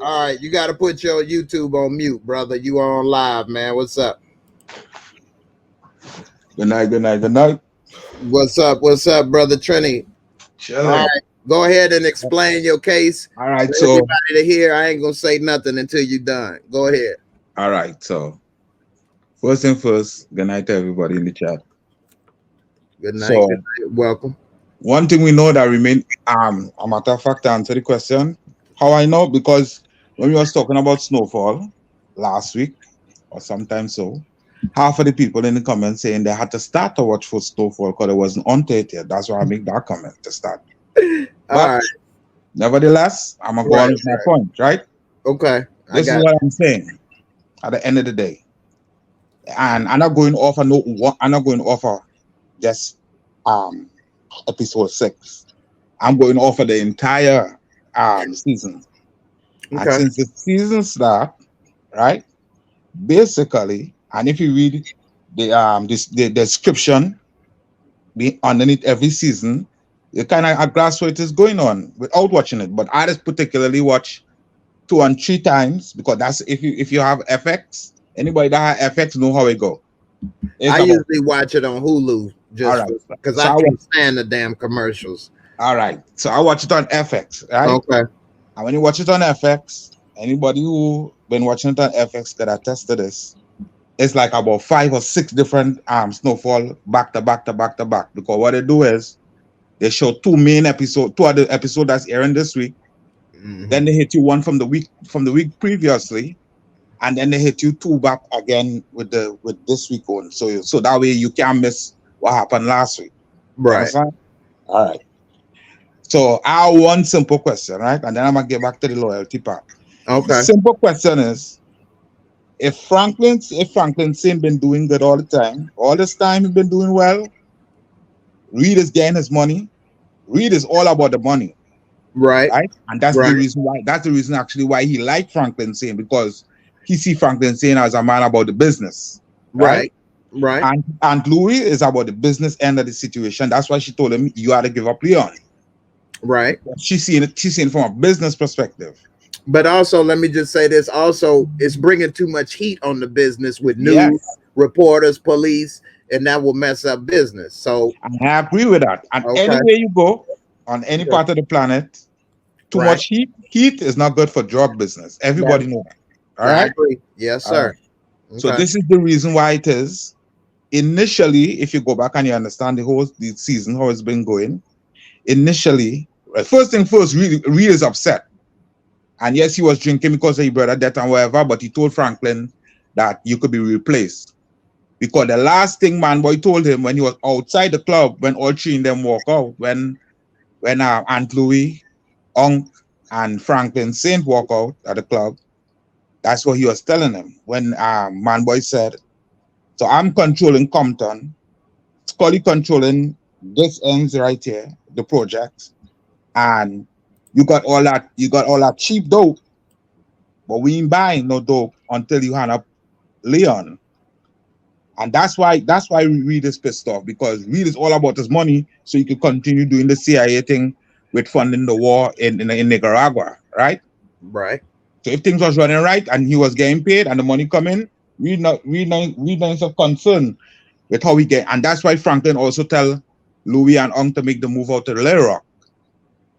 All right, you got to put your YouTube on mute, brother. You are on live, man. What's up? Good night, good night, good night. What's up? What's up, brother Trini? Chilling. All right, go ahead and explain your case. All right, For so everybody to hear, I ain't gonna say nothing until you're done. Go ahead. all right, so first and first, good night to everybody in the chat. Good night. So Good night. Welcome. one thing we know that remain a matter of fact to answer the question. How I know? Because when we was talking about Snowfall last week or sometime so, half of the people in the comments saying they had to start to watch for Snowfall because it wasn't on it yet. That's why I make that comment to start. All But right. nevertheless, I'm gonna go on with my point, right? Okay. This is what I'm saying at the end of the day. And I'm not going off I'm not going off of just episode 6. I'm going off of the entire season. Okay. And since the season start, right? Basically, and if you read the description underneath every season, you kind of grasp what is going on without watching it. But I just particularly watch 2 and 3 times because that's if you have FX, anybody that has FX know how it go. I usually watch it on Hulu just because So I can't stand the damn commercials. All right. So I watch it on FX, right? Okay. And when you watch it on FX, anybody who been watching it on FX could attest to this. It's like about 5 or 6 different Snowfall back to back to back to back. Because what they do is they show 2 other episodes that's airing this week. Mm-hmm. Then they hit you one from the week previously. And then they hit you 2 back again with this week on. So that way you can't miss what happened last week. Right. All right. So I have one simple question, right? And then I'm gonna get back to the loyalty part. Okay. The simple question is, if Franklin Saint been doing good all the time, all this time he's been doing well, Reed is getting his money. Reed is all about the money. Right. And that's the reason why. That's the reason actually why he liked Franklin Saint, because he see Franklin Saint as a man about the business. Right. And Aunt Louie is about the business end of the situation. That's why she told him you had to give up Leon. Right. She's seeing it from a business perspective. But also, let me just say this. Also, it's bringing too much heat on the business with news, reporters, police, and that will mess up business. So I agree with that. And anywhere you go on any part of the planet, too much heat is not good for drug business. Everybody knows that. All right. I agree. Yes, sir. So this is the reason why it is. Initially, if you go back and you understand the season, how it's been going, initially, first thing first, Reed is upset. And yes, he was drinking because of his brother death and whatever, but he told Franklin that you could be replaced. Because the last thing Manboy told him when he was outside the club, when all 3 of them walk out, when Aunt Louie, Unc, and Franklin Saint walk out at the club, that's what he was telling him. When Manboy said, so I'm controlling Compton, Skully controlling this ends right here, the project, and you got all that cheap dope, but we ain't buying no dope until you hand up Leon. And that's why Reed is pissed off, because Reed is all about his money, so he could continue doing the CIA thing with funding the war in Nicaragua, right? Right. So if things was running right and he was getting paid and the money coming, Reed not so concerned with how we get. And that's why Franklin also tell Louis and Ong to make the move out to Little Rock,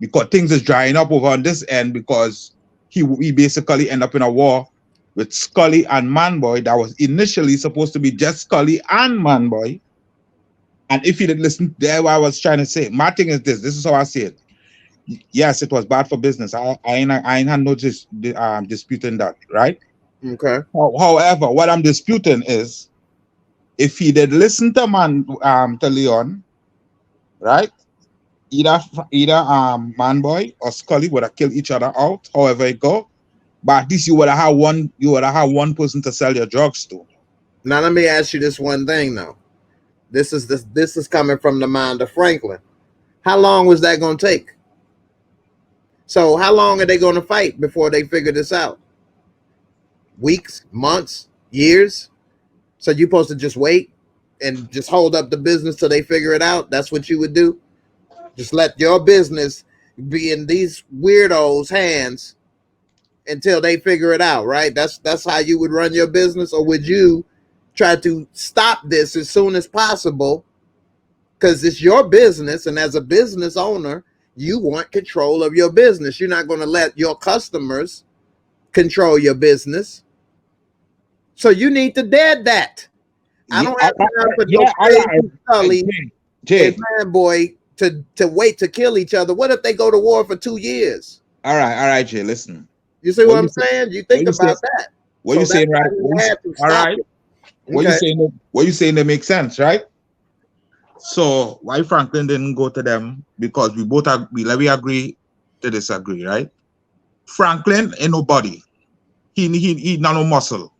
because things is drying up over on this end, because he basically end up in a war with Skully and Manboy that was initially supposed to be just Skully and Manboy. And if you didn't listen there, what I was trying to say, my thing is this is how I see it. Yes, it was bad for business. I ain't had no disputing that, right? Okay. However, what I'm disputing is if he did listen to Leon, right? Either Manboy or Skully would have killed each other out, however it go. But at least you would have had one person to sell your drugs to. Now let me ask you this one thing though. This is coming from the mind of Franklin. How long was that going to take? So how long are they going to fight before they figure this out? Weeks, months, years? So you're supposed to just wait and just hold up the business till they figure it out? That's what you would do? Just let your business, be in these weirdos' hands until they figure it out, right? That's how you would run your business, or would you try to stop this as soon as possible? Because it's your business, and as a business owner, you want control of your business. You're not going to let your customers control your business. So you need to dead that. I don't have time for no all right. crazy Skully Jay. and Manboy to wait to kill each other. What if they go to war for 2 years? All right, Jay. Listen. You see what I'm saying? You think about that. What you saying, right? All right. What you saying that makes sense, right? So why Franklin didn't go to them? Because we agree to disagree, right? Franklin ain't nobody. He not no muscle.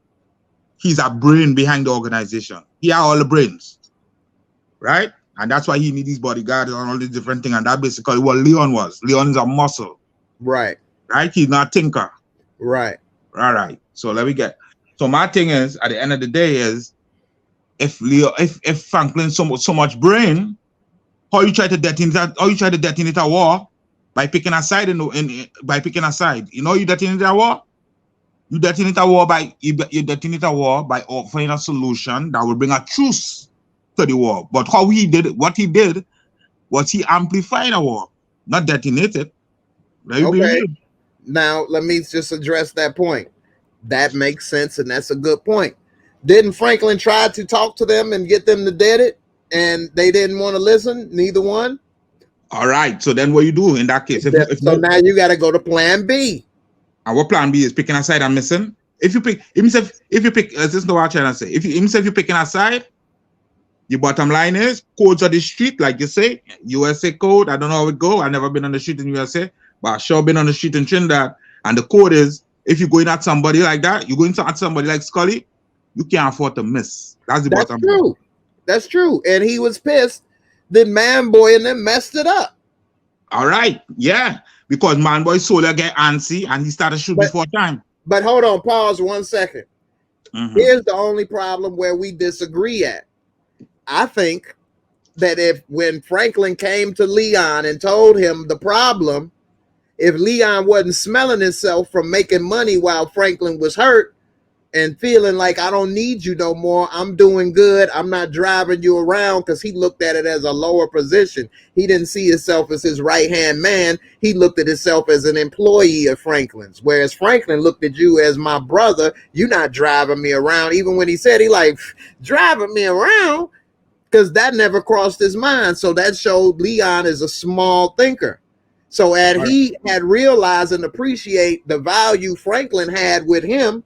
He's a brain behind the organization. He has all the brains, right? And that's why he needs his bodyguards and all these different things. And that basically what Leon was. Leon is a muscle. Right. Right? He's not a thinker. Right. All right. So so my thing is, at the end of the day is, if Franklin so much brain, how you try to detonate a war by picking a side by picking a side. You know you detonate a war? You detonate a war by offering a solution that will bring a truce to the war. But what he did was he amplified a war, not detonated. Okay. Now let me just address that point. That makes sense, and that's a good point. Didn't Franklin try to talk to them and get them to dead it, and they didn't want to listen? Neither one. All right. So then what you do in that case? Now you got to go to plan B. And what plan B is? Picking a side and missing. If you pick, this is what I'm trying to say. If you're picking a side, your bottom line is codes of the street, like you say, USA code. I don't know how it go. I've never been on the street in USA, but I've sure been on the street in Trinidad. And the code is, if you're going at somebody like that, you're going to at somebody like Skully, you can't afford to miss. That's bottom line. True. That's true. And he was pissed. Then Manboy and them messed it up. All right. Yeah. Because Manboy Solar get antsy and he started shooting before time. But hold on, pause 1 second. Here's the only problem where we disagree at. I think that when Franklin came to Leon and told him the problem, if Leon wasn't smelling himself from making money while Franklin was hurt and feeling like, I don't need you no more, I'm doing good, I'm not driving you around, because he looked at it as a lower position. He didn't see himself as his right-hand man. He looked at himself as an employee of Franklin's, whereas Franklin looked at you as my brother. You're not driving me around. Even when he said, he like, driving me around, because that never crossed his mind. So that showed Leon is a small thinker. So he had realized and appreciate the value Franklin had with him,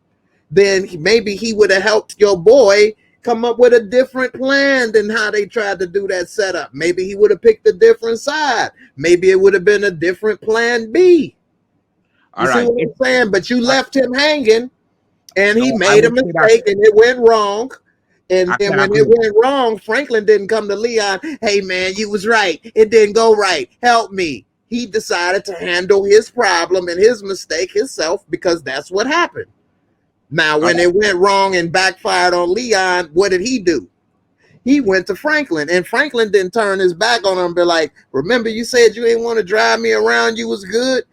then maybe he would have helped your boy come up with a different plan than how they tried to do that setup. Maybe he would have picked a different side. Maybe it would have been a different plan B. You see what I'm saying? But you left him hanging, and he made a mistake, and it went wrong. And then when it went wrong, Franklin didn't come to Leon, hey, man, you was right. It didn't go right. Help me. He decided to handle his problem and his mistake himself, because that's what happened. Now, when it went wrong and backfired on Leon, what did he do? He went to Franklin, and Franklin didn't turn his back on him and be like, remember you said you ain't want to drive me around, you was good?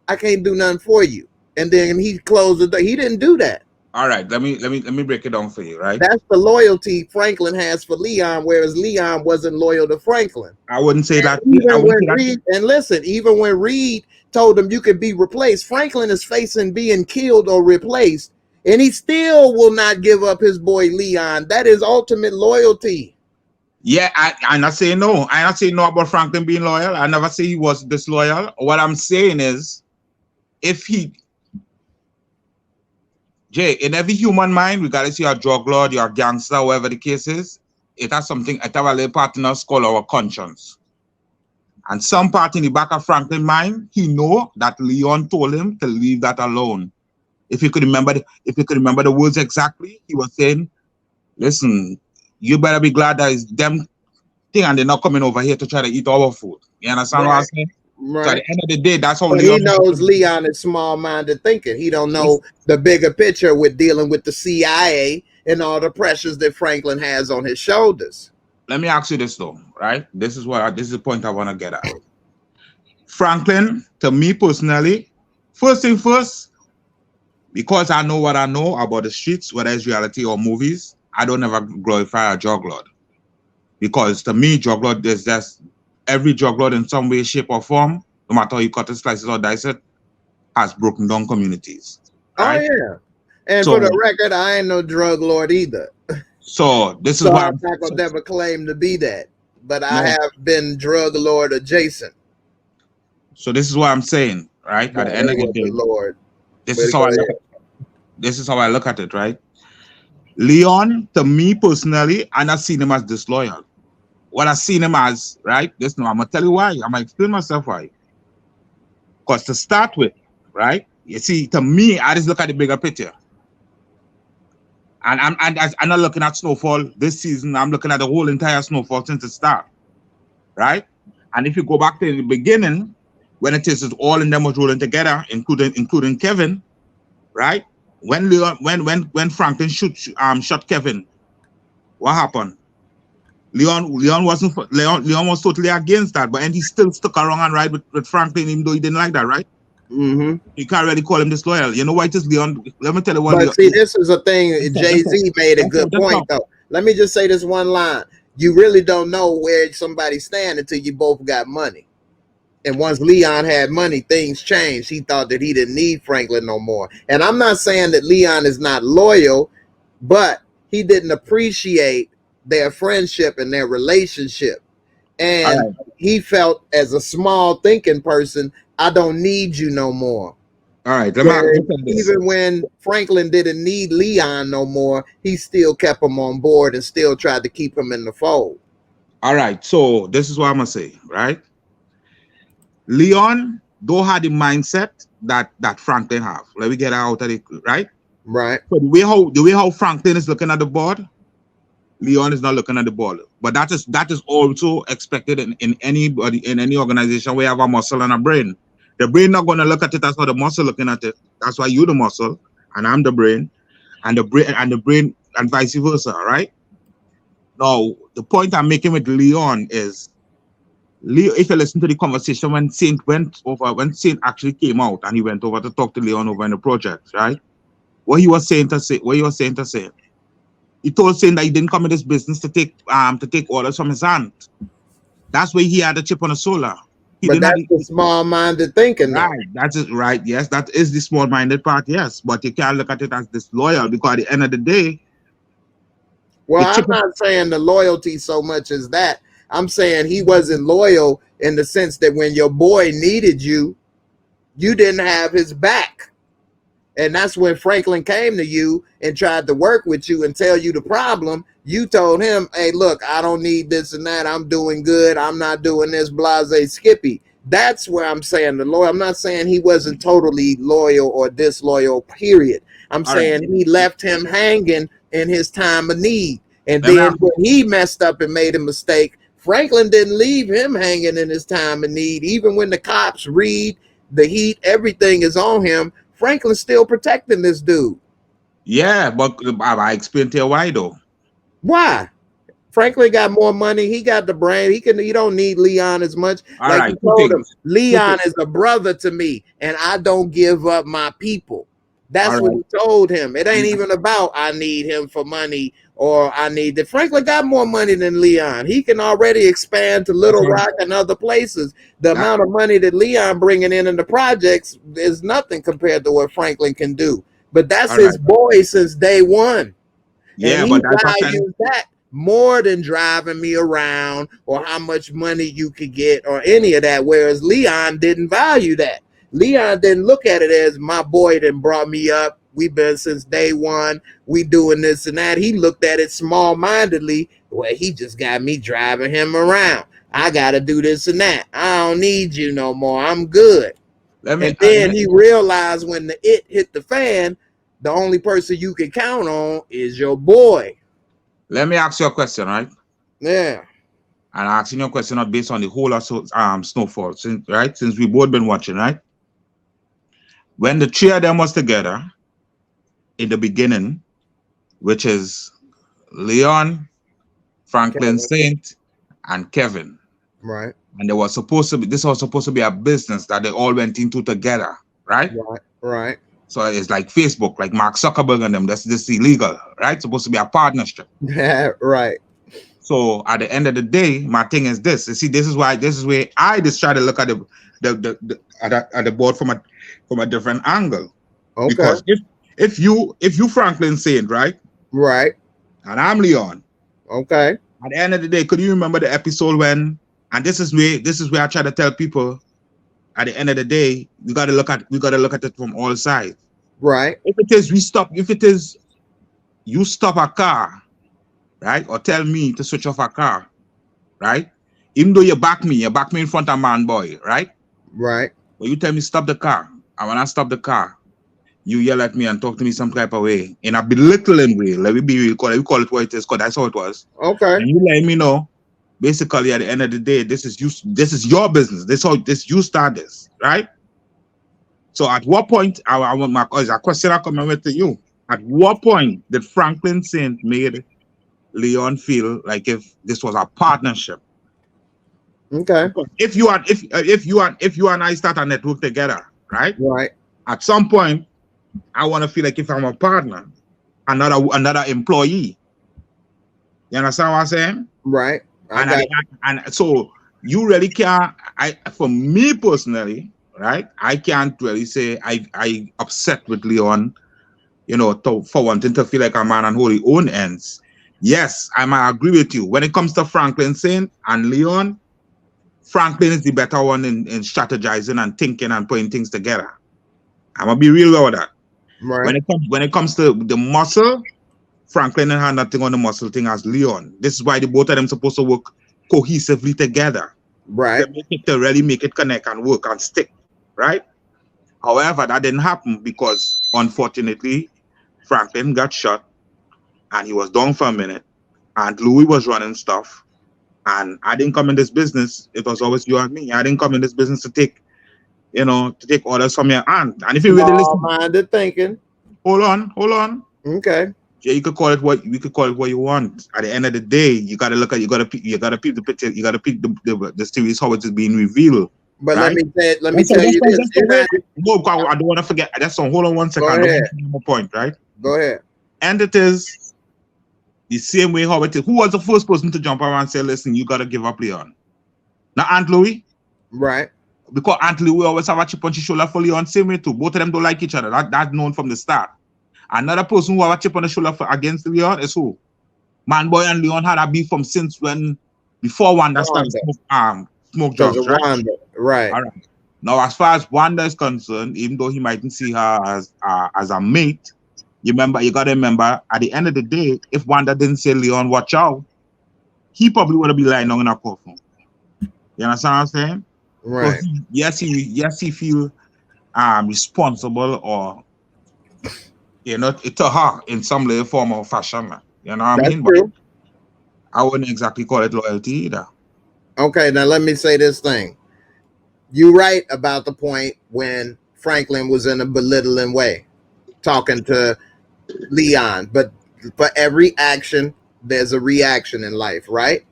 I can't do nothing for you. And then he closed the door. He didn't do that. All right, let me break it down for you, right? That's the loyalty Franklin has for Leon, whereas Leon wasn't loyal to Franklin. I wouldn't say that. Even when Reed told him you could be replaced, Franklin is facing being killed or replaced, and he still will not give up his boy Leon. That is ultimate loyalty. Yeah, I'm not saying no. I'm not saying no about Franklin being loyal. I never say he was disloyal. What I'm saying is, Jay, in every human mind, regardless you're a drug lord, you're a gangster, whatever the case is, it has a little part in us called our conscience. And some part in the back of Franklin's mind, he know that Leon told him to leave that alone. If you could remember the words exactly, he was saying, listen, you better be glad that it's them thing and they're not coming over here to try to eat our food. You understand what I'm saying? Right. So at the end of the day, that's how Leon. He knows Leon is small-minded thinking. He don't know the bigger picture with dealing with the CIA and all the pressures that Franklin has on his shoulders. Let me ask you this though, right? This is the point I want to get at. Franklin, to me personally, first thing first, because I know what I know about the streets, whether it's reality or movies, I don't ever glorify a drug lord. Because to me, drug lord is just every drug lord in some way, shape, or form, no matter how you cut it, slice it, or dice it, has broken down communities. Oh Right? yeah. And for So the record, I ain't no drug lord either. so this is So why I'm not gonna never claim to be that. But I no. have been drug lord adjacent. So this is what I'm saying, right? At But the end it of the was the day, Lord. this Way is to how go I look ahead. at this is how I look at it, right? Leon, to me personally, I not seen him as disloyal. What I seen him as, right? This no, I'm gonna tell you why. I'm gonna explain myself why. Because to start with, right? You see, to me, I just look at the bigger picture. And I'm not looking at Snowfall this season. I'm looking at the whole entire Snowfall since the start, right? And if you go back to the beginning, when it is all in them was rolling together, including Kevin, right? When Leon, when Franklin shot Kevin, what happened? Leon was totally against that, but and he still stuck around and ride with Franklin, even though he didn't like that, right? Mm-hmm. You can't really call him disloyal. You know why it is Leon? Let me tell you what But Leon. see, this is a thing. Jay Z made a good That's point, all. though. Let me just say this one line: you really don't know where somebody stand until you both got money. And once Leon had money, things changed. He thought that he didn't need Franklin no more. And I'm not saying that Leon is not loyal, but he didn't appreciate their friendship and their relationship. All And right, he felt, as a small thinking person, I don't need you no more. all right. Let Where me tell you this. even when Franklin didn't need Leon no more, he still kept him on board and still tried to keep him in the fold. All right, so this is what I'm gonna say, right? Leon though had the mindset that Franklin have. Let me get out of it, right? Right. So the way how Franklin is looking at the board, Leon is not looking at the ball. But that is also expected in anybody in any organization where you have a muscle and a brain. The brain not gonna look at it as how the muscle looking at it. That's why you the muscle and I'm the brain, and the brain and vice versa, right? Now the point I'm making with Leon is Leo, if you listen to the conversation when Saint actually came out and he went over to talk to Leon over in the project, right? What he was saying to say, he told Saint that he didn't come in this business to take orders from his aunt. That's where he had a chip on the shoulder. He But did not that's the small minded thinking, though. right. That's it, right. Yes, that is the small-minded part, yes. But you can't look at it as disloyal because at the end of the day, Well, the I'm chip not saying the loyalty so much as that. I'm saying he wasn't loyal in the sense that when your boy needed you, you didn't have his back. And that's when Franklin came to you and tried to work with you and tell you the problem. You told him, hey, look, I don't need this and that. I'm doing good. I'm not doing this, blase Skippy. That's where I'm saying the loyal. I'm not saying he wasn't totally loyal or disloyal, period. I'm all right. saying he left him hanging in his time of need. And Let me then ask, when he messed up and made a mistake, Franklin didn't leave him hanging in his time of need. Even when the cops read the heat, everything is on him. Franklin's still protecting this dude. yeah, but I explained to you why though. Why? Franklin got more money. He got the brand. He don't need Leon as much. All Like right, he two told him, things. Two Leon things. is a brother to me, and I don't give up my people. All That's what right. he told him. It ain't even about I need him for money or I need that. Franklin got more money than Leon. He can already expand to That's Little what Rock and other places. The that amount of money that Leon bringing in the projects is nothing compared to what Franklin can do. But that's all his right. boy since day one. And Yeah, he but that's what I'm saying. values that more than driving me around or how much money you could get or any of that. Whereas Leon didn't value that. Leon didn't look at it as my boy that brought me up. We've been since day one. We doing this and that. He looked at it small mindedly. Well, he just got me driving him around. I got to do this and that. I don't need you no more. I'm good. Let me And then he realized when the it hit the fan, the only person you can count on is your boy. let me ask you a question, right? Yeah. And I'm asking you a question not based on the whole of Snowfall, since we both been watching, right? When the three of them was together in the beginning, which is Leon, Franklin Kevin. Saint, and Kevin. Right. And this was supposed to be a business that they all went into together, right? Right. Right. So it's like Facebook, like Mark Zuckerberg and them. That's this illegal, right? Supposed to be a partnership. Yeah. Right. So at the end of the day, my thing is this. You see, this is where I just try to look at at the board from a different angle. Okay. Because if you Franklin Saint, right, Right. and I'm Leon, Okay. at the end of the day, could you remember the episode when? And this is where I try to tell people. At the end of the day, we got to look at it from all sides. Right. If it is you stop a car, right, or tell me to switch off a car, right? Even though you back me in front of Manboy, right? Right. But you tell me stop the car, and when I stop the car, you yell at me and talk to me some type of way, in a belittling way. Let me be real, we call it what it is, because that's how it was. Okay. And you let me know, basically, at the end of the day, this is your business. This you start this, right? So at what point, I want a question I come with to you. At what point did Franklin Saint made Leon feel like if this was a partnership? Okay. Because if you and I start a network together, right? Right. At some point, I want to feel like if I'm a partner, another employee. You understand what I'm saying? Right. And so you really can't. For me personally, right? I can't really say I upset with Leon, for wanting to feel like a man on holy own ends. Yes, I might agree with you. When it comes to Franklin Saint and Leon, Franklin is the better one in strategizing and thinking and putting things together. I'm gonna be real about that. Right. When it comes to the muscle, Franklin had nothing on the muscle thing as Leon. This is why the both of them supposed to work cohesively together. Right. To really make it connect and work and stick, right? However, that didn't happen because, unfortunately, Franklin got shot and he was down for a minute, and Louis was running stuff. And I didn't come in this business. It was always you and me. I didn't come in this business to take orders from your aunt. And if you really listen, Small-minded thinking. hold on. Okay. Yeah, you could call it what you want. At the end of the day, you gotta look at you gotta peep the picture. You gotta peep the series how it is being revealed. But right? let me tell you this. No, I don't want to forget. That's on. Hold on one second. Go ahead. My point, right? Go ahead. And it is the same way how it is. Who was the first person to jump around and say, "Listen, you gotta give up Leon"? Now Aunt Louis, Right. because Aunt Louis always have a chip on his shoulder for Leon. Same way too. Both of them don't like each other. That's known from the start. Another person who have a chip on the shoulder against Leon is who? Manboy and Leon had a beef from before Wanda started smoke drugs, right? Wanda. Right. All right. Now, as far as Wanda is concerned, even though he mightn't see her as a mate, you gotta remember, at the end of the day, if Wanda didn't say Leon, watch out, he probably would have been lying down in a coffin. You understand what I'm saying? Right. Yes, he feel responsible, or to her in some way, form or fashion. You know what I mean? True. But I wouldn't exactly call it loyalty either. Okay, now let me say this thing. You're right about the point when Franklin was in a belittling way, talking to Leon. But for every action, there's a reaction in life, right?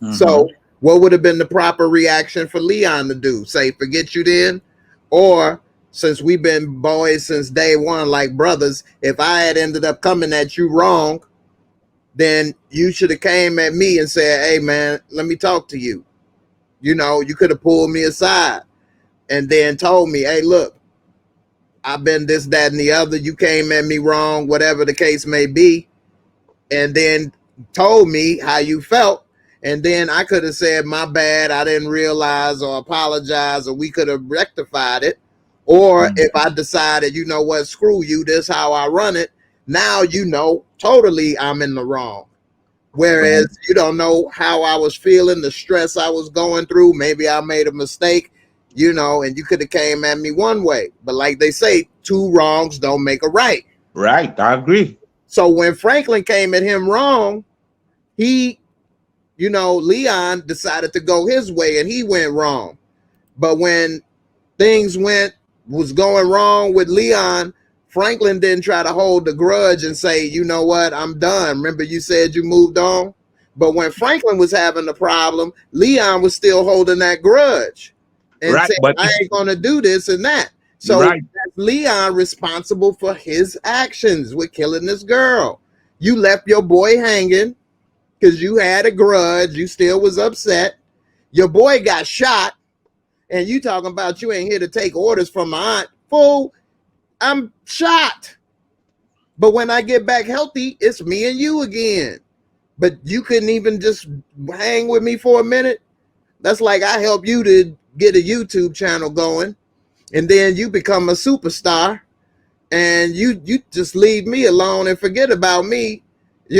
Mm-hmm. So what would have been the proper reaction for Leon to do? Say, forget you then? Or, since we've been boys since day one, like brothers, if I had ended up coming at you wrong, then you should have came at me and said, hey, man, let me talk to you. You could have pulled me aside and then told me, hey, look, I've been this, that, and the other. You came at me wrong, whatever the case may be. And then told me how you felt. And then I could have said, my bad, I didn't realize, or apologize, or we could have rectified it. Or if I decided, you know what, screw you, this is how I run it. Now, totally I'm in the wrong. Whereas you don't know how I was feeling, the stress I was going through. Maybe I made a mistake, and you could have came at me one way. But like they say, two wrongs don't make a right. Right, I agree. So when Franklin came at him wrong, he, Leon decided to go his way and he went wrong. But when things was going wrong with Leon, Franklin didn't try to hold the grudge and say, you know what, I'm done. Remember you said you moved on? But when Franklin was having the problem, Leon was still holding that grudge and Right, saying, but I ain't going to do this and that. So right, that's Leon responsible for his actions with killing this girl. You left your boy hanging because you had a grudge. You still was upset. Your boy got shot. And you talking about you ain't here to take orders from my aunt. Fool, I'm shot. But when I get back healthy, it's me and you again. But you couldn't even just hang with me for a minute. That's like I help you to get a YouTube channel going, and then you become a superstar, and you just leave me alone and forget about me, at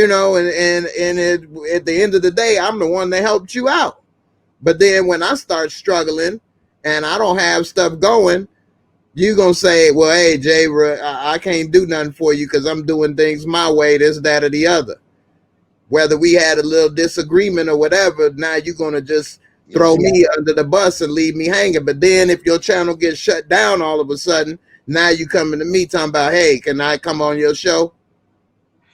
the end of the day, I'm the one that helped you out. But then when I start struggling and I don't have stuff going, you gonna say, well, hey, Jay, I can't do nothing for you because I'm doing things my way, this, that, or the other. Whether we had a little disagreement or whatever, now you're gonna just throw me under the bus and leave me hanging. But then if your channel gets shut down all of a sudden, now you coming to me talking about, hey, can I come on your show?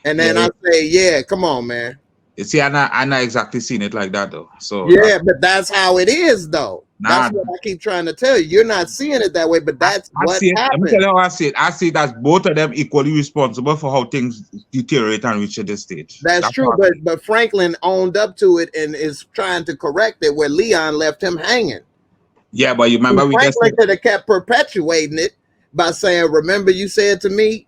And then I say, yeah, come on, man. You see, I'm not exactly seeing it like that though. So Yeah, but that's how it is, though. nah, That's what I keep trying to tell you. You're not seeing it that way, but that's I what see it. Let me tell happened. you how I see it. I see that both of them equally responsible for how things deteriorate and reach this stage. That's That's true, how I see it. but Franklin owned up to it and is trying to correct it where Leon left him hanging. Yeah, but you remember we just Franklin could have kept perpetuating it by saying, remember you said to me,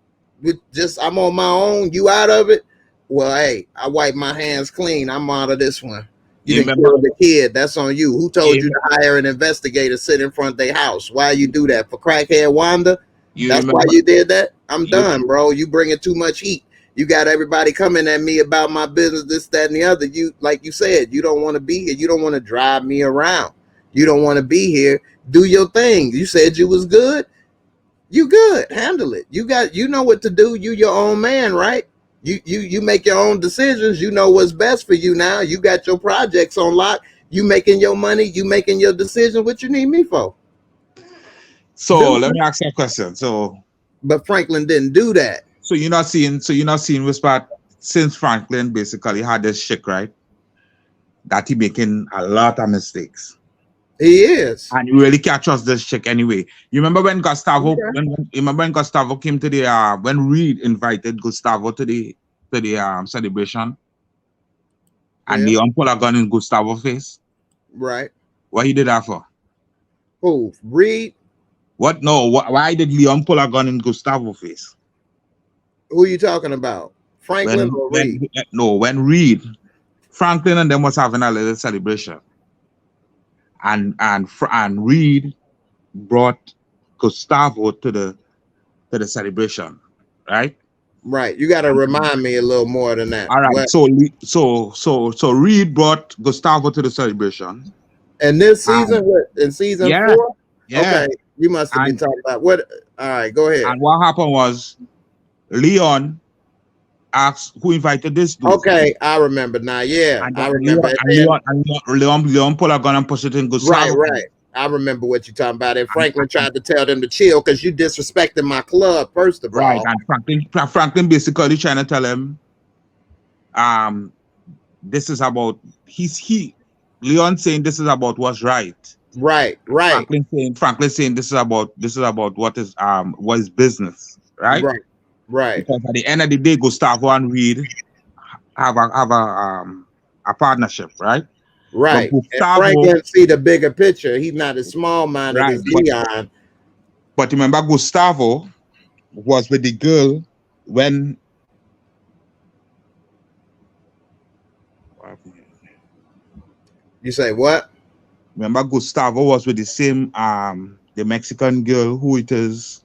I'm on my own, you out of it? Well, hey, I wipe my hands clean. I'm out of this one. You you didn't remember kill the kid. That's on you. Who told you you, to hire an investigator sit in front of their house? Why you do that? For crackhead Wanda? you That's why remember you did that? I'm you done, bro. You bringing too much heat. You got everybody coming at me about my business, this, that, and the other. You, like you said, you don't want to be here. You don't want to drive me around. You don't want to be here. Do your thing. You said you was good. You good. Handle it. You know what to do. You your own man, right? You make your own decisions. You know what's best for you now. You got your projects on lock. You making your money. You making your decisions. What you need me for? so Do let it. me ask you a question. But Franklin didn't do that. You're not seeing which part since Franklin basically had this chick, right? That he making a lot of mistakes. He is. And you really can't trust this chick anyway. You remember when Okay. Gustavo came to the when Reed invited Gustavo to the celebration and Yeah. Leon put a gun in Gustavo's face? Right. What he did that for? Who? Reed? Why did Leon pull a gun in Gustavo's face? Who you talking about? Franklin or Reed? When Reed, Franklin and them was having a little celebration. And Reed brought Gustavo to the celebration, right? Right. You got to remind me a little more than that. All right. What? So Reed brought Gustavo to the celebration. And this season, Um, what? In season yeah, 4? yeah. Okay. You must have been And talking about what? All right. Go ahead. and what happened was Leon asked who invited this dude. Okay. I remember now. Yeah. And then I remember. And then, Leon pulled a gun and pushed it in right. Gustavo. Right. I remember what you're talking about. And Franklin tried to tell them to chill because you disrespected my club, first of Right. all. And Franklin basically trying to tell him, this is about Leon saying this is about what's right. Right. Right. Franklin saying this is about what is business, right? Right. Right. Because at the end of the day, Gustavo and Reed have a partnership, right? But Right. And Gustavo, Franklin see the bigger picture. He's not as small minded right? as Leon. But remember, Gustavo was with the girl when. You say what? Remember, Gustavo was with the same the Mexican girl who it is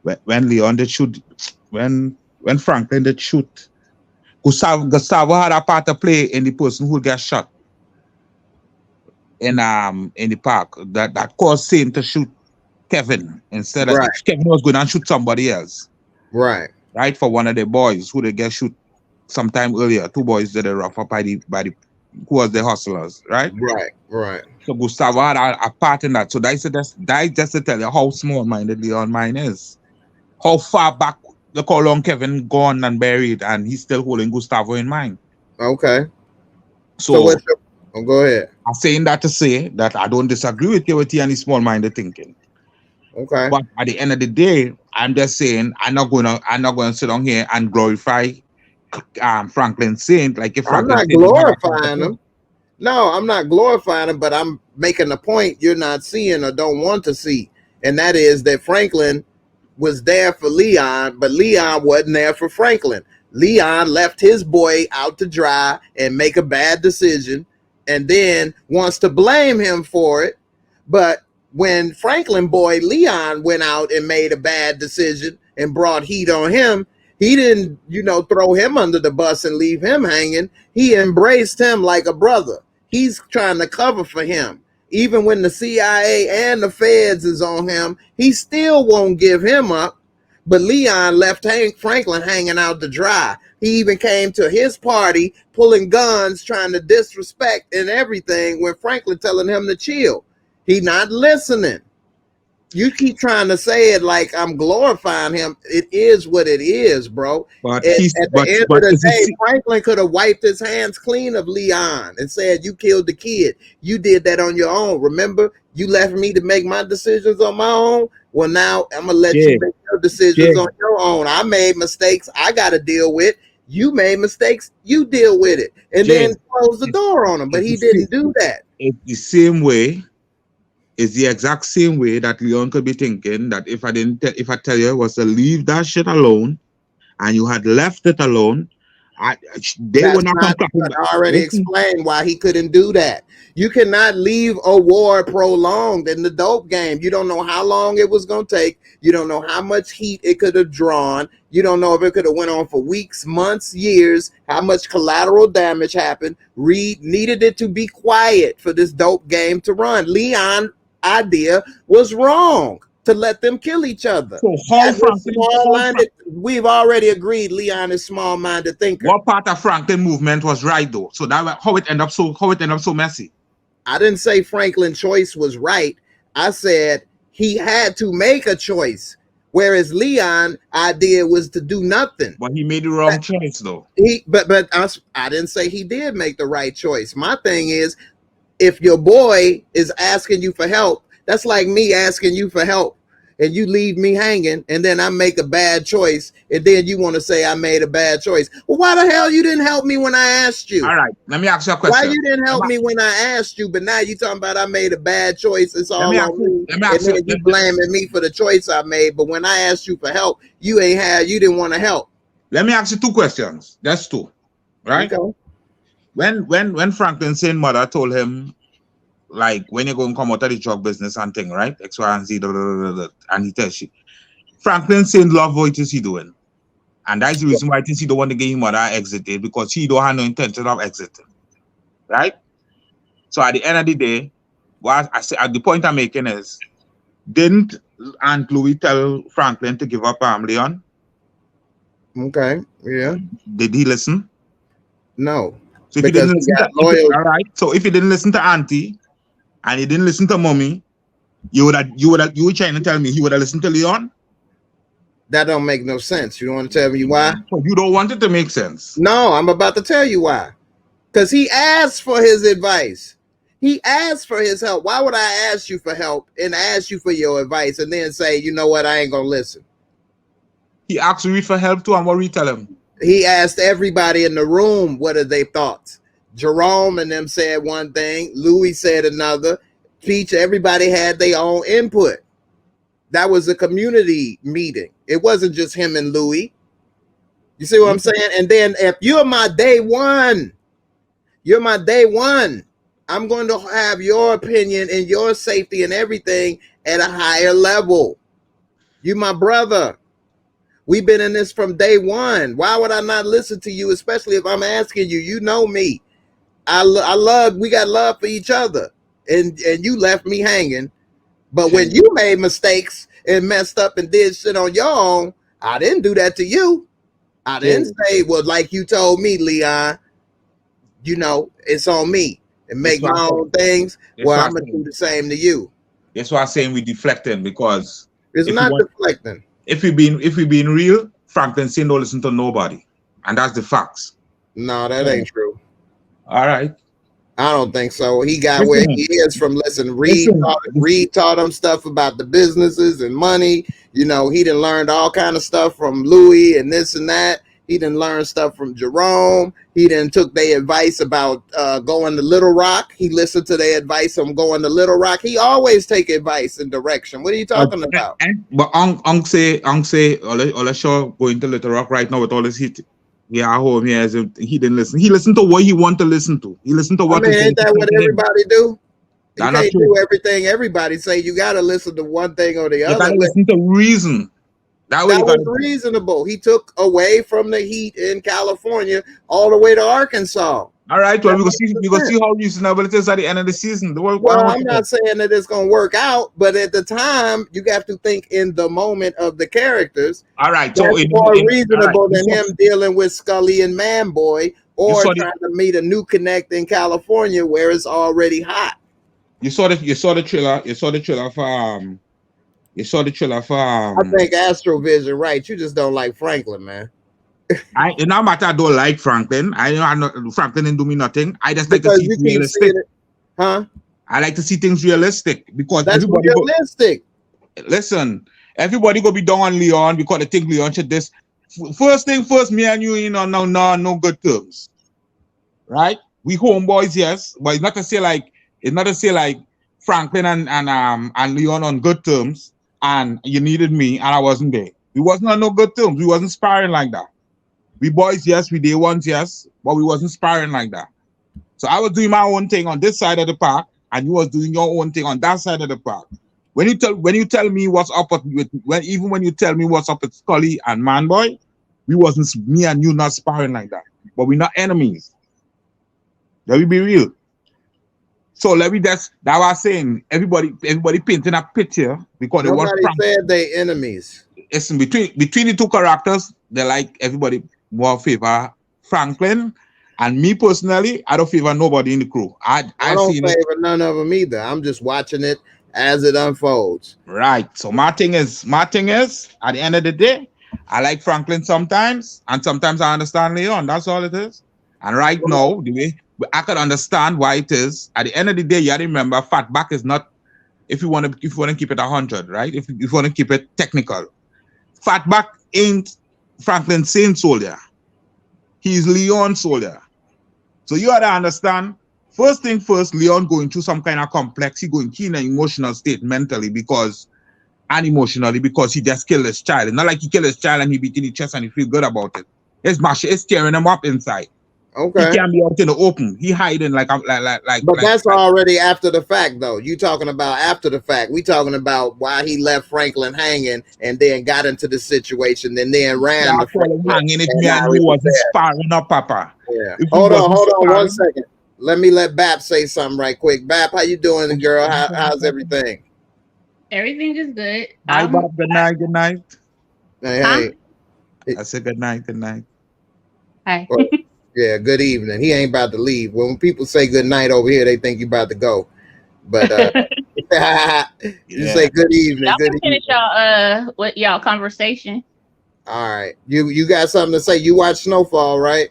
when Leon did shoot when Franklin did shoot. Gustavo had a part to play in the person who got shot in the park that caused Saint to shoot Kevin instead of Right. Kevin was going to shoot somebody else, Right. right? For one of the boys who they get shoot sometime earlier. Two boys that they rough up by the who was the hustlers, right? Right. Right. So Gustavo had a part in that. So that's just to tell you how small-minded Leon mine is. How far back, look how long Kevin gone and buried, and he's still holding Gustavo in mind. Okay. So So what's your? Oh, go ahead. I'm saying that to say that I don't disagree with you any small-minded thinking. Okay. But at the end of the day, I'm just saying I'm not gonna sit down here and glorify Franklin Saint like if I'm Franklin not Saint is mother can't glorifying afford. him. No, I'm not glorifying him, but I'm making a point you're not seeing or don't want to see, and that is that Franklin was there for Leon, but Leon wasn't there for Franklin. Leon left his boy out to dry and make a bad decision and then wants to blame him for it. But when Franklin boy Leon went out and made a bad decision and brought heat on him, he didn't, throw him under the bus and leave him hanging. He embraced him like a brother. He's trying to cover for him. Even when the CIA and the feds is on him, he still won't give him up. But Leon left Hank Franklin hanging out to dry. He even came to his party pulling guns, trying to disrespect and everything when Franklin telling him to chill. He not listening. You keep trying to say it like I'm glorifying him. It is what it is, bro. But At the end of but the is day, he Franklin could have wiped his hands clean of Leon and said, "You killed the kid. You did that on your own. Remember, you left me to make my decisions on my own. Well, now I'm gonna let you Jay, make your decisions Jay, on your own. I made mistakes. I got to deal with. You made mistakes. You deal with it, and Jay, then close the it's, door on him." But it's, he the same, didn't do that. it's the same way. It's the exact same way that Leon could be thinking that if I tell you was to leave that shit alone and you had left it alone, they would That's not come not. clapping back. I already Listen, explained why he couldn't do that. You cannot leave a war prolonged in the dope game. You don't know how long it was going to take. You don't know how much heat it could have drawn. You don't know if it could have went on for weeks, months, years. How much collateral damage happened. Reed needed it to be quiet for this dope game to run. Leon idea was wrong to let them kill each other. so That was small-minded. We've already agreed Leon is small-minded thinker. what part of Franklin movement was right though? So that how it ended up so messy. I didn't say Franklin's choice was right. I said he had to make a choice, whereas Leon' idea was to do nothing. But he made the wrong choice though. I didn't say he did make the right choice. My thing is, if your boy is asking you for help, that's like me asking you for help and you leave me hanging and then I make a bad choice and then you want to say I made a bad choice. Well, why the hell you didn't help me when I asked you? All right, let me ask you a Why question. you didn't help me when I asked you, but now you talking about I made a bad choice, it's Let me all ask on you. me, Let me and ask you. then you blaming me for the choice I made, but when I asked you for help, you didn't want to help. Let me ask you two questions. That's two, right? Okay. When Franklin Saint mother told him like when you're going to come out of the drug business and thing, right? X, Y, and Z, and he tells you, Franklin Saint love what is he doing, and that's the reason why I think he don't want to get him mother exited because he don't have no intention of exiting, right? So at the end of the day, what I say at the point I'm making is, didn't Aunt Louis tell Franklin to give up Leon? Okay. Yeah. Did he listen? No. So if you Because didn't he listen to, got loyal. all right. So if you didn't listen to Auntie and you didn't listen to Mommy, you were trying to tell me he would have listened to Leon. That don't make no sense. You want to tell me why? So you don't want it to make sense. No, I'm about to tell you why. Because he asked for his advice. He asked for his help. Why would I ask you for help and ask you for your advice and then say, you know what, I ain't gonna listen? He asked me for help too, and what we tell him? He asked everybody in the room what are their thoughts. Jerome and them said one thing, Louis said another. Peach, everybody had their own input. That was a community meeting. It wasn't just him and Louis. You see what I'm saying? And then if you're my day one, I'm going to have your opinion and your safety and everything at a higher level. You my brother. We've been in this from day one. Why would I not listen to you, especially if I'm asking you? You know me. We got love for each other. And you left me hanging. But when you made mistakes and messed up and did shit on your own, I didn't do that to you. I didn't say, well, like you told me, Leon, it's on me and make my own things. Well, I'm going to do the same to you. That's why I'm saying we deflecting because It's not deflecting. If we being real, Franklin Saint don't listen to nobody, and that's the facts. No, that ain't true. All right. I don't think so. He got where Listen, he is from listen. Reed taught him stuff about the businesses and money. You know, he done learned all kind of stuff from Louis and this and that. He done learned stuff from Jerome. He done took their advice about going to Little Rock. He listened to their advice on going to Little Rock. He always take advice and direction. What are you talking about? But say, all sure going to Little Rock right now with all this heat. Yeah, home here, he didn't listen. He listened to what he want to listen to. He listened to I what mean, his ain't that what everybody do? You That's not can't true. do everything everybody say. You got to listen to one thing or the You other. gotta listen to reason. That was reasonable. He took away from the heat in California all the way to Arkansas. All right, well, we go see how reasonable it is at the end of the season. Well, I'm not saying that it's going to work out, but at the time, you have to think in the moment of the characters. All right, so it's more reasonable than him dealing with Skully and Manboy or trying to meet a new connect in California where it's already hot. You saw the trailer. You saw the trailer for I think Astrovision, right? You just don't like Franklin, man. It no matter I don't like Franklin. Franklin didn't do me nothing. I just like to see things realistic. Huh? I like to see things realistic because that's everybody realistic. Listen, everybody go be down on Leon because they think Leon should this. First thing first, me and you know no good terms. Right? We homeboys, yes, but it's not to say like Franklin and Leon on good terms and you needed me and I wasn't there. We wasn't on no good terms. We wasn't sparring like that. We boys, yes, we day ones, yes, but we wasn't sparring like that. So I was doing my own thing on this side of the park, and you was doing your own thing on that side of the park. When you tell me what's up when you tell me what's up with Skully and Manboy, me and you not sparring like that. But we're not enemies. Let me be real. So that was saying everybody painting a picture because nobody said they enemies. Listen, between the two characters, they like everybody more favor Franklin, and me personally, I don't favor nobody in the crew. I don't favor none of them either. I'm just watching it as it unfolds. Right. So my thing is, at the end of the day, I like Franklin sometimes, and sometimes I understand Leon. That's all it is. And right now, the way I could understand why it is. At the end of the day, you gotta remember, Fatback is not. If you want to keep it 100, right? If you want to keep it technical, Fatback ain't Franklin Saint soldier. He's Leon soldier. So you gotta understand. First thing first, Leon going through some kind of complex. He going in an emotional state mentally and emotionally because he just killed his child. It's not like he killed his child and he beat in the chest and he feel good about it. It's tearing him up inside. Okay. He can't be out in the open. He hiding like. But that's already after the fact, though. You talking about after the fact. We talking about why he left Franklin hanging and then got into the situation and then ran. Hanging if me and you wasn't sparring up, Papa. Yeah. Hold on 1 second. Let me let Bap say something right quick. Bap, how you doing, girl? How's everything? Everything is good. Bye, Bap. Good night. Hey. I said good night. Hi. Yeah, good evening. He ain't about to leave. When people say good night over here, they think you about to go. But you say good evening. Y'all can finish y'all conversation. All right. You got something to say? You watch Snowfall, right?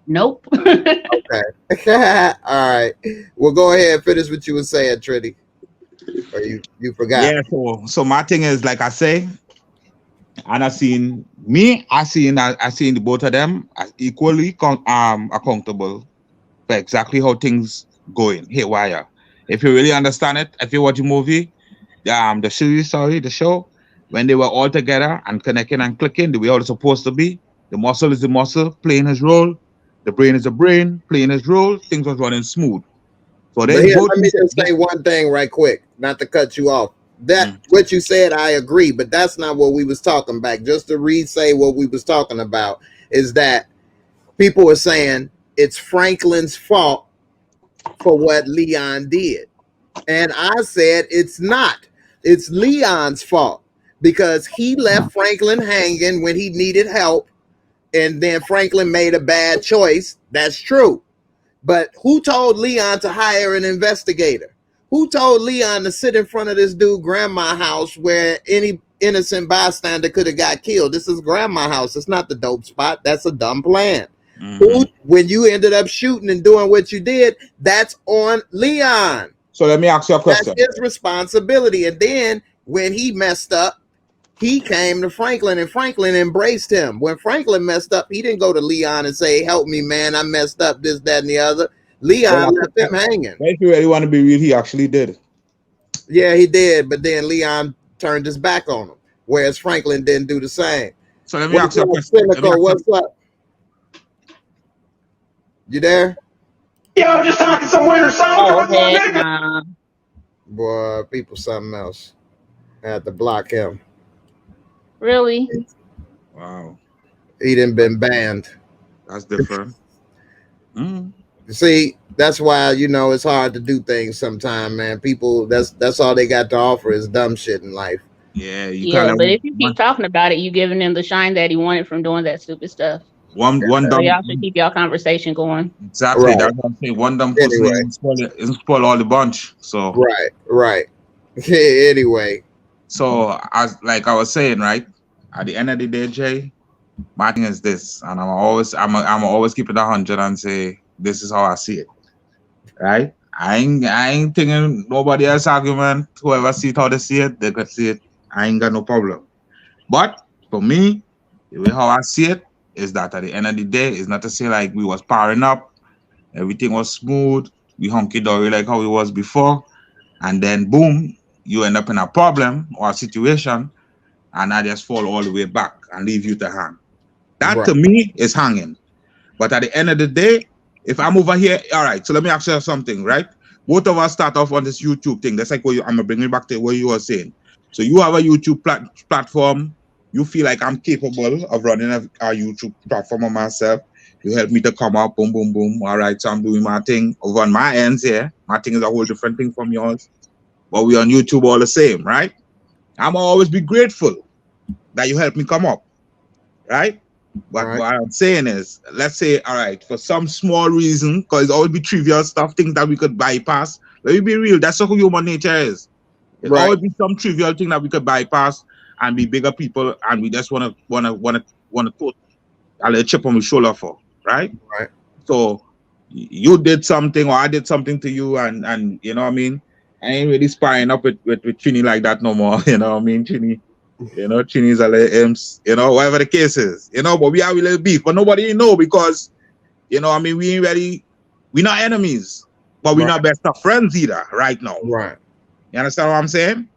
Nope. Okay. All right. Well, go ahead and finish what you were saying, Trinity. Or you forgot. Yeah, so my thing is, like I say, and I seen the both of them as equally accountable for exactly how things going haywire. If you really understand it, if you watch the movie, the show, when they were all together and connecting and clicking the way all it's supposed to be, the muscle is the muscle playing his role, the brain is the brain playing his role, things was running smooth. So let me just say one thing right quick, not to cut you off. What you said, I agree, but that's not what we was talking about. Just to say what we was talking about is that people were saying it's Franklin's fault for what Leon did. And I said it's not. It's Leon's fault because he left Franklin hanging when he needed help, and then Franklin made a bad choice. That's true. But who told Leon to hire an investigator? Who told Leon to sit in front of this dude grandma's house where any innocent bystander could have got killed? This is grandma's house. It's not the dope spot. That's a dumb plan. When you ended up shooting and doing what you did, that's on Leon. So let me ask you a question. That's his responsibility. And then when he messed up, he came to Franklin, and Franklin embraced him. When Franklin messed up, he didn't go to Leon and say, "Help me, man, I messed up, this, that, and the other." Leon left him hanging. If you really want to be real, he actually did. Yeah, he did, but then Leon turned his back on him, whereas Franklin didn't do the same. So let me ask you a question. What's up? You there? Yeah, I'm just talking some weird song. Boy, people something else. I had to block him. Really? Wow. He didn't been banned. That's different. See, that's why, you know, it's hard to do things sometimes, man. People, that's all they got to offer is dumb shit in life. Yeah, but if you keep talking about it, you giving him the shine that he wanted from doing that stupid stuff. One So y'all should keep y'all conversation going. Exactly. Right. That's what I'm saying. One dumb person isn't spoil all the bunch. So right. Anyway. So as like I was saying, right? At the end of the day, Jay, my thing is this, and I'm always keep it 100 and say this is how I see it. Right? I ain't thinking nobody else argument. Whoever see it how they see it, they could see it. I ain't got no problem. But for me, the way how I see it is that at the end of the day, it's not to say like we was powering up, everything was smooth, we hunky dory like how it was before, and then boom, you end up in a problem or a situation, and I just fall all the way back and leave you to hang. That to me is hanging. But at the end of the day, if I'm over here, all right, so let me ask you something, right? Both of us start off on this YouTube thing. That's like what I'm gonna bring it back to what you were saying. So you have a YouTube platform. You feel like I'm capable of running a YouTube platform on myself. You help me to come up, boom, boom, boom. All right, so I'm doing my thing over on my ends here. My thing is a whole different thing from yours. But we on YouTube all the same, right? I'm always be grateful that you help me come up, right? But what I'm saying is, let's say, all right, for some small reason, because it's always be trivial stuff, things that we could bypass. Let me be real. That's how human nature is. There's always be some trivial thing that we could bypass and be bigger people, and we just wanna put a little chip on my shoulder for, right? Right. So you did something, or I did something to you, and you know what I mean. I ain't really sparring up with Chini like that no more. You know what I mean, Chini. You know, Chini's a little imps. You know, whatever the case is. You know, but we have a little beef, but nobody know because, you know, I mean, we ain't ready. We're not enemies, but we're not best of friends either right now. Right. You understand what I'm saying?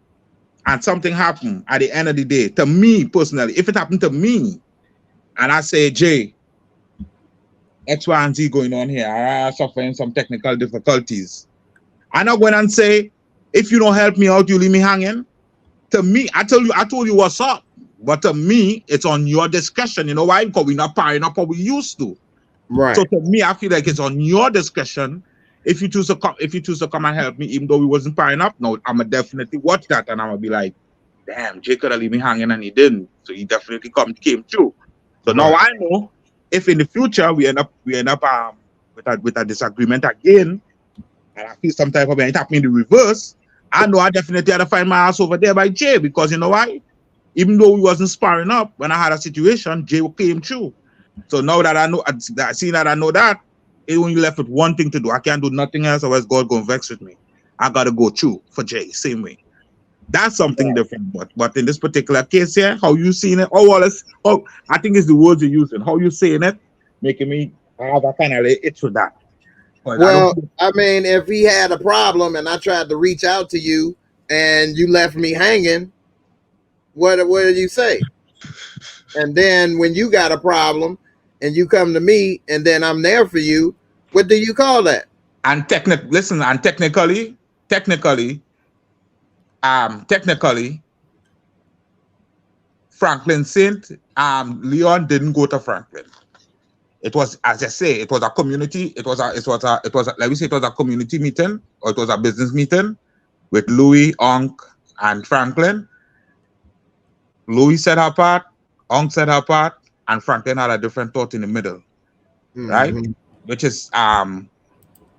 And something happened at the end of the day. To me personally, if it happened to me, and I say, Jay, X, Y, and Z going on here, I'm suffering some technical difficulties. I'm not going and say, if you don't help me out, you leave me hanging. To me, I told you what's up. But to me, it's on your discretion. You know why? Because we're not powering up how we used to. Right. So to me, I feel like it's on your discretion. If you choose to come and help me, even though we wasn't powering up, no, I'ma definitely watch that and I'ma be like, damn, Jay could have leave me hanging and he didn't. So he definitely came through. So now I know if in the future we end up with a disagreement again, and I feel some type of it happening in the reverse, I know I definitely had to find my ass over there by Jay, because you know why? Even though we wasn't sparring up, when I had a situation, Jay came through. So now that I know, seeing that I know that, it's only left with one thing to do. I can't do nothing else, otherwise God gonna vex with me. I gotta go through for Jay, same way. That's something different. But in this particular case here, how you seeing it? I think it's the words you're using. How you saying it, making me have a kind of itch with that. Well, I mean, if he had a problem and I tried to reach out to you and you left me hanging, what did you say? And then when you got a problem and you come to me and then I'm there for you, what do you call that? And technically, Franklin Saint, Leon didn't go to Franklin. It was, as I say, it was a community. It was like we say, it was a community meeting, or it was a business meeting with Louis, Onk, and Franklin. Louis said her part, Onk said her part, and Franklin had a different thought in the middle, right? Which is I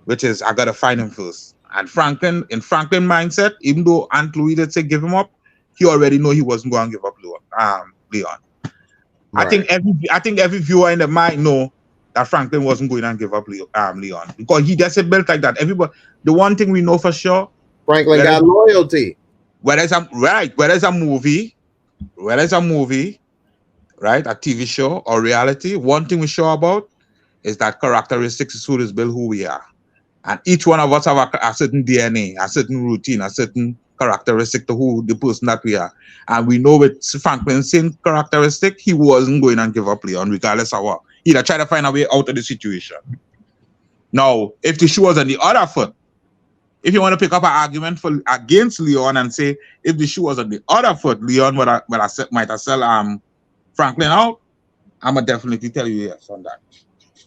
gotta find him first. And Franklin, in Franklin mindset, even though Aunt Louis did say give him up, he already know he wasn't going to give up Leon. Right. I think every viewer in the mind know that Franklin wasn't going to give up Leon because he just built like that. Everybody, the one thing we know for sure, Franklin got loyalty. whether it's a movie, right, a TV show or reality, one thing we're sure about is that characteristics is who is built who we are. And each one of us have a certain DNA, a certain routine, a certain characteristic to who the person that we are. And we know with Franklin's same characteristic, he wasn't going to give up Leon, regardless of what. He'd try to find a way out of the situation. Now, if the shoe was on the other foot, if you want to pick up an argument against Leon and say, if the shoe was on the other foot, Leon might have sell Franklin out, I'm going to definitely tell you yes on that.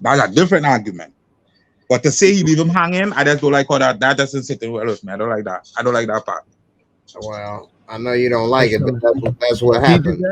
That's a different argument. But to say he leave him hanging, I just don't like how that doesn't sit well with me. I don't like that. I don't like that part. Well, I know you don't like it, but that's what happened.